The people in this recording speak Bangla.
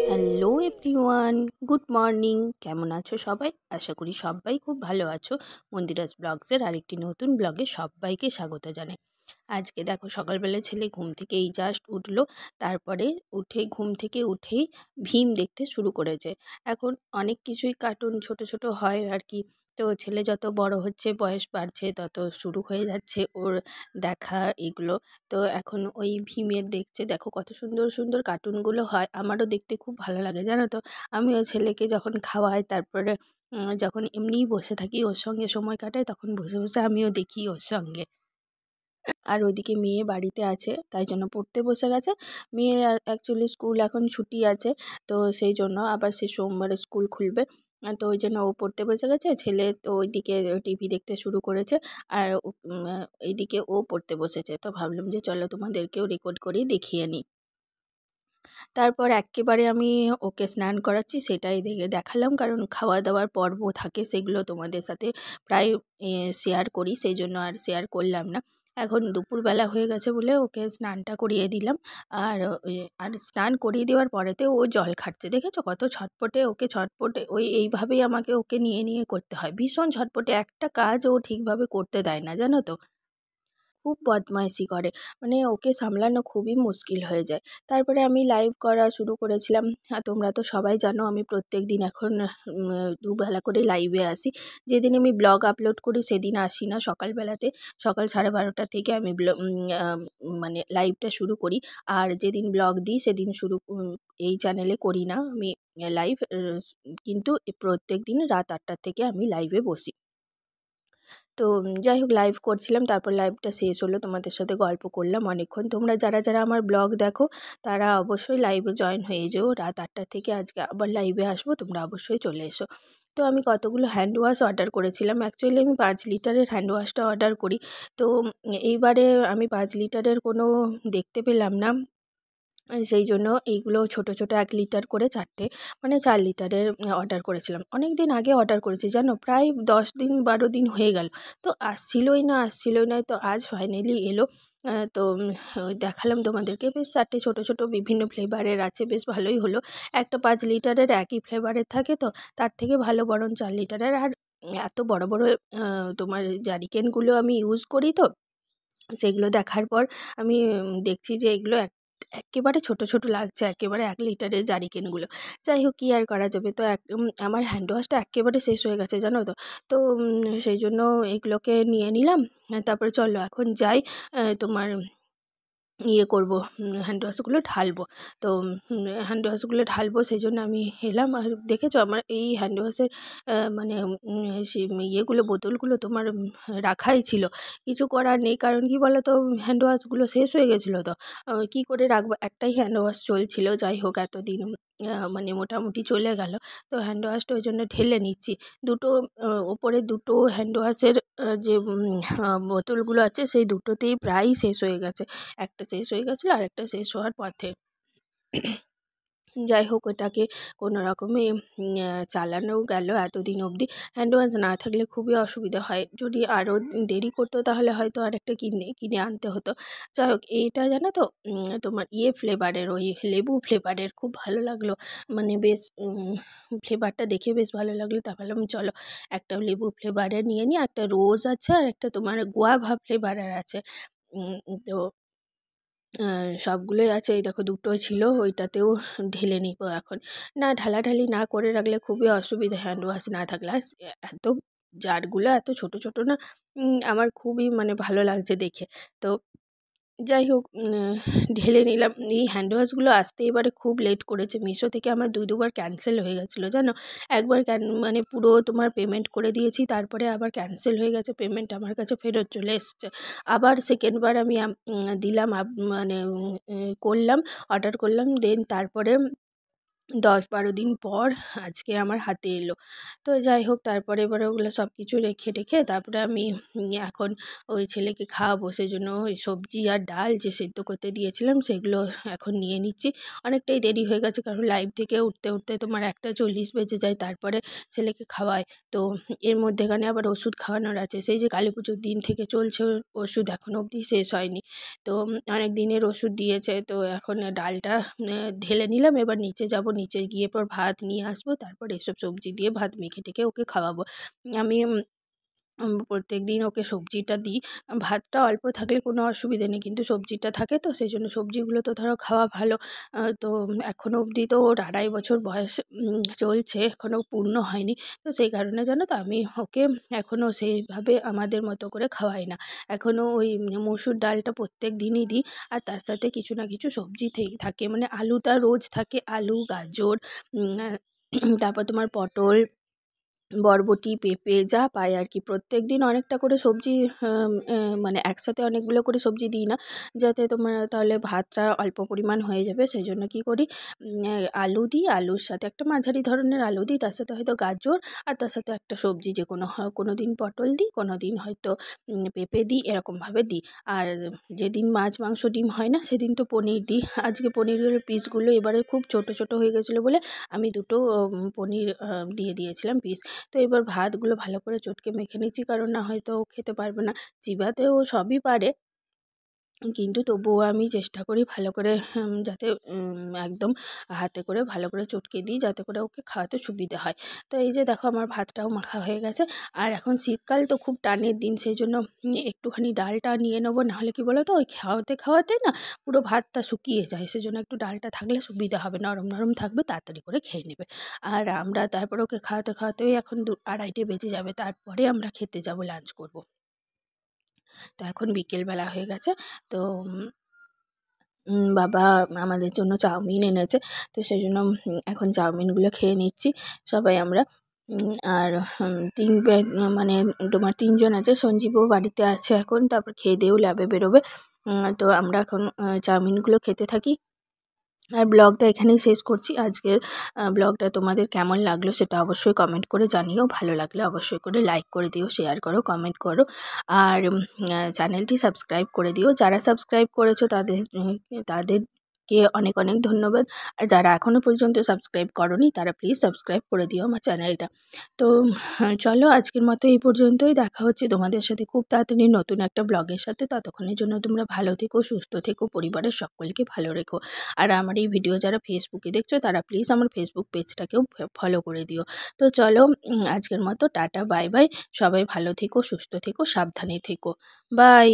Hello everyone, good morning. কেমন আছো সবাই? আশা করি সবাই খুব ভালো আছো। মন্দিরাস ব্লগসের আরেকটি নতুন ব্লগে সবাইকে স্বাগত জানাই। আজকে দেখো সকালবেলা ছেলে ঘুম থেকে এই জাস্ট উঠলো। তারপরে ঘুম থেকে উঠেই ভীম দেখতে শুরু করেছে। এখন অনেক কিছুই কার্টুন ছোট ছোট হয় আর কি। তো ছেলে যত বড় হচ্ছে, বয়স বাড়ছে, তত শুরু হয়ে যাচ্ছে ওর দেখা এগুলো। তো এখন ওই ভীমের দেখছে, দেখো কত সুন্দর সুন্দর কার্টুনগুলো হয়। আমারও দেখতে খুব ভালো লাগে জানো তো। আমিও ছেলেকে যখন খাওয়াই, তারপরে যখন এমনিই বসে থাকি ওর সঙ্গে সময় কাটাই, তখন বসে বসে আমিও দেখি ওর সঙ্গে। আর ওইদিকে মেয়ে বাড়িতে আছে, তাই জন্য পড়তে বসে গেছে। মেয়ের অ্যাকচুয়ালি স্কুল এখন ছুটি আছে, তো সেই জন্য আবার সে সোমবারে স্কুল খুলবে। তো ওই জন্য ও পড়তে বসে গেছে, ছেলে তো ওইদিকে টিভি দেখতে শুরু করেছে। আর এইদিকে ও পড়তে বসেছে। তো ভাবলাম যে চলো তোমাদেরকেও রেকর্ড করেই দেখিয়ে নিই। তারপর এক্কেবারে আমি ওকে স্নান করাচ্ছি, সেটাই দেখালাম, কারণ খাওয়া দাওয়ার পর্ব থাকে সেগুলো তোমাদের সাথে প্রায় শেয়ার করি, সেই জন্য আর শেয়ার করলাম না। এখন দুপুরবেলা হয়ে গেছে বলে ওকে স্নানটা করিয়ে দিলাম। আর আর স্নান করিয়ে দেওয়ার পরেতে ও জল খাচ্ছে, দেখেছো কত ছটপটে। ওকে ছটপটে এইভাবেই আমাকে ওকে নিয়ে নিয়ে করতে হয়, ভীষণ ছটপটে। একটা কাজ ও ঠিকভাবে করতে দেয় না জানো তো, খুব বদমাইশি করে। মানে ওকে সামলানো খুবই মুশকিল হয়ে যায়। তারপরে আমি লাইভ করা শুরু করেছিলাম। তোমরা তো সবাই জানো আমি প্রত্যেকদিন এখন দুবেলা করে লাইভে আসি। যেদিন আমি ব্লগ আপলোড করি সেদিন আসি না সকালবেলাতে। সকাল 12:30 থেকে আমি মানে লাইভটা শুরু করি। আর যেদিন ব্লগ দিই সেদিন এই চ্যানেলে করি না আমি লাইভ। কিন্তু প্রত্যেকদিন রাত 8টার থেকে আমি লাইভে বসি। তো যাই হোক লাইভ করছিলাম, তারপর লাইভটা শেষ হলো, তোমাদের সাথে গল্প করলাম অনেকক্ষণ। তোমরা যারা যারা আমার ব্লগ দেখো তারা অবশ্যই লাইভে জয়েন হয়ে যেও। রাত 8টা থেকে আজকে আবার লাইভে আসবো, তোমরা অবশ্যই চলে এসো। তো আমি কতগুলো হ্যান্ড ওয়াশ অর্ডার করেছিলাম। অ্যাকচুয়ালি আমি 5 লিটারের হ্যান্ড ওয়াশটা অর্ডার করি। তো এইবারে আমি 5 লিটারের কোনো দেখতে পেলাম না। সেই জন্য এইগুলো ছোট ছোট 1 লিটার করে 4টে, মানে 4 লিটারের অর্ডার করেছিলাম। অনেক দিন আগে অর্ডার করেছি জানো, প্রায় 10 দিন 12 দিন হয়ে গেল। তো আসছিলই না, তো আজ ফাইনালি এলো। তো দেখালাম তোমাদেরকে, বেশ 4টে ছোট ছোট বিভিন্ন ফ্লেভারের আছে, বেশ ভালোই হলো। একটা 5 লিটারের একই ফ্লেভারের থাকে, তো তার থেকে ভালো বরং 4 লিটারের। আর এত বড় বড় তোমার জারিকেনগুলো আমি ইউজ করি, তো সেগুলো দেখার পর আমি দেখছি যে এগুলো এক্কেবারে ছোট ছোট লাগছে, একেবারে 1 লিটারের জারিকেনগুলো। যাই হোক, কী আর করা যাবে। তো আমার হ্যান্ড ওয়াশটা এক্কেবারে শেষ হয়ে গেছে জানো তো। তো সেই জন্য এগুলোকে নিয়ে নিলাম। তারপরে চলো এখন যাই, তোমার ইয়ে করবো, হ্যান্ড ওয়াশগুলো ঢালবো। তো হ্যান্ড ওয়াশগুলো ঢালবো সেই জন্য আমি এলাম। আর দেখেছো আমার এই হ্যান্ড ওয়াশের মানে সে ইয়েগুলো বোতলগুলো তোমার রাখাই ছিল, কিছু করার নেই। কারণ কি বলো তো, হ্যান্ড ওয়াশগুলো শেষ হয়ে গেছিলো, তো কী করে রাখবো। একটাই হ্যান্ড ওয়াশ চলছিল, যাই হোক এতদিন মানে মোটামুটি চলে গেল। তো হ্যান্ড ওয়াশটা ওই জন্য ঢেলে নিচ্ছি। দুটো ওপরে দুটো হ্যান্ড ওয়াশের যে বোতলগুলো আছে সেই দুটোতেই প্রায় শেষ হয়ে গেছে। একটা শেষ হয়ে গেছিলো, আরেকটা শেষ হওয়ার পথে। যাই হোক, ওটাকে কোনো রকমে চালানো গেল এতদিন অবধি। হ্যান্ড ওয়াশ না থাকলে খুবই অসুবিধা হয়, যদি আরও দেরি করতো তাহলে হয়তো আরেকটা কিনে কিনে আনতে হতো। যাই হোক, এইটা জানো তো তোমার ফ্লেভারের, ওই লেবু ফ্লেভারের, খুব ভালো লাগলো। মানে বেশ ফ্লেভারটা দেখে বেশ ভালো লাগলো। তা ভাবলাম চলো একটা লেবু ফ্লেভারের নিয়ে নিই। একটা রোজ আছে আর একটা তোমার গুয়াভা ফ্লেভারের আছে। তো সবগুলোই আছে, এই দেখো দুটোই ছিল, ওইটাতেও ঢেলে নিব এখন। না ঢালাঢালি না করে রাখলে খুবই অসুবিধা হ্যান্ড ওয়াশ না থাকলে। আর এত জারগুলো এত ছোট ছোট না, আমার খুবই মানে ভালো লাগছে দেখে। তো যাই হোক, ঢেলে নিলাম। এই হ্যান্ড ওয়াশগুলো আসতে এবারে খুব লেট করেছে। মিশো থেকে আমার 2 দুবার ক্যান্সেল হয়ে গেছিলো জানো। একবার মানে পুরো তোমার পেমেন্ট করে দিয়েছি, তারপরে আবার ক্যান্সেল হয়ে গেছে, পেমেন্ট আমার কাছে ফেরত চলে এসছে। আবার সেকেন্ডবার আমি দিলাম, মানে করলাম, অর্ডার করলাম, দেন তারপরে 10-12 দিন পর আজকে আমার হাতে এলো। তো যাই হোক, তারপরে এবারে ওগুলো সব কিছু রেখে টেখে তারপরে আমি এখন ওই ছেলেকে খাওয়াবো। সেজন্য ওই সবজি আর ডাল যে সেদ্ধ করতে দিয়েছিলাম সেগুলো এখন নিয়ে নিচ্ছি। অনেকটাই দেরি হয়ে গেছে, কারণ লাইভ থেকে উঠতে উঠতে তোমার 1:40 বেজে যায়, তারপরে ছেলেকে খাওয়াই। তো এর মধ্যেখানে আবার ওষুধ খাওয়ানোর আছে। সেই যে কালীপুজোর দিন থেকে চলছে ওষুধ, এখনও অবধি শেষ হয়নি। তো অনেক দিনের ওষুধ দিয়েছে। তো এখন ডালটা ঢেলে নিলাম, এবার নিচে যাব, নিচে গিয়ে পর ভাত নিয়ে আসবো, তারপর এসব সবজি দিয়ে ভাত মেখে টেখে ওকে খাওয়াবো। আমি প্রত্যেকদিন ওকে সবজিটা দিই। ভাতটা অল্প থাকলে কোনো অসুবিধে নেই, কিন্তু সবজিটা থাকে তো সেই জন্য সবজিগুলো তো ধরো খাওয়া ভালো। তো এখনও অবধি তো ওর 2.5 বছর বয়স চলছে, এখনও পূর্ণ হয়নি। তো সেই কারণে জানো তো আমি ওকে এখনও সেইভাবে আমাদের মতো করে খাওয়াই না। এখনও ওই মসুর ডালটা প্রত্যেক দিনই দিই, আর তার সাথে কিছু না কিছু সবজি থাকে, মানে আলুটা রোজ থাকে, আলু, গাজর, তারপর তোমার পটল, বরবটি, পেঁপে যা পাই আর কি। প্রত্যেকদিন অনেকটা করে সবজি, মানে একসাথে অনেকগুলো করে সবজি দিই না, যাতে তোমার তাহলে ভাতটা অল্প পরিমাণ হয়ে যাবে। সেই জন্য কী করি, আলু দিই, আলুর সাথে একটা মাঝারি ধরনের আলু দিই, তার সাথে হয়তো গাজর, আর তার সাথে একটা সবজি যে কোনো কোনো দিন পটল দিই, কোনো দিন হয়তো পেঁপে দিই, এরকমভাবে দিই। আর যেদিন মাছ, মাংস, ডিম হয় না সেদিন তো পনির দিই। আজকে পনিরের পিসগুলো এবারে খুব ছোট ছোট হয়ে গেছিলো বলে আমি দুটো পনির দিয়ে দিয়েছিলাম পিস। তো এবার ভাতগুলো ভালো করে চটকে মেখে নিচ্ছি, কারণ না হয়তো ও খেতে পারবে না। চিবাতে ও সবই পারে, কিন্তু তবুও আমি চেষ্টা করি ভালো করে যাতে একদম হাতে করে ভালো করে চটকে দিই, যাতে করে ওকে খাওয়াতে সুবিধে হয়। তো এই যে দেখো আমার ভাতটাও মাখা হয়ে গেছে। আর এখন শীতকাল তো খুব টানের দিন, সেই জন্য একটুখানি ডালটা নিয়ে নেবো, নাহলে কি বলো তো ওই খাওয়াতে খাওয়াতে না পুরো ভাতটা শুকিয়ে যায়। সেজন্য একটু ডালটা থাকলে সুবিধা হবে, নরম নরম থাকবে, তাড়াতাড়ি করে খেয়ে নেবে। আর আমরা তারপরে ওকে খাওয়াতে খাওয়াতেই এখন 2-2:30 বেজে যাবে, তারপরে আমরা খেতে যাব, লাঞ্চ করব। তো এখন বিকেলবেলা হয়ে গেছে। তো বাবা আমাদের জন্য চাউমিন এনেছে। তো সেই জন্য এখন চাউমিনগুলো খেয়ে নিচ্ছি সবাই আমরা। আর 3 মানে তোমার 3 জন আছে, সঞ্জীবও বাড়িতে আছে এখন, তারপর খেয়ে দেয়েও ল্যাবে বেরোবে। তো আমরা এখন চাউমিনগুলো খেতে থাকি। আর ব্লগটা এখানেই শেষ করছি। আজকের ব্লগটা তোমাদের কেমন লাগলো সেটা অবশ্যই কমেন্ট করে জানিও। ভালো লাগলে অবশ্যই করে লাইক করে দিও, শেয়ার করো, কমেন্ট করো। আর চ্যানেলটি সাবস্ক্রাইব করে দিও। যারা সাবস্ক্রাইব করেছো তাদেরকে অনেক অনেক ধন্যবাদ। আর যারা এখনও পর্যন্ত সাবস্ক্রাইব করোনি তারা প্লিজ সাবস্ক্রাইব করে দিও আমার চ্যানেলটা। তো চলো আজকের মতো এই পর্যন্তই। দেখা হচ্ছে তোমাদের সাথে খুব তাড়াতাড়ি নতুন একটা ব্লগের সাথে। ততক্ষণের জন্য তোমরা ভালো থেকো, সুস্থ থেকো, পরিবারের সকলকে ভালো রেখো। আর আমার এই ভিডিও যারা ফেসবুকে দেখছো তারা প্লিজ আমার ফেসবুক পেজটাকেও ফলো করে দিও। তো চলো আজকের মতো টাটা, বাই বাই। সবাই ভালো থেকো, সুস্থ থেকো, সাবধানে থেকো। বাই।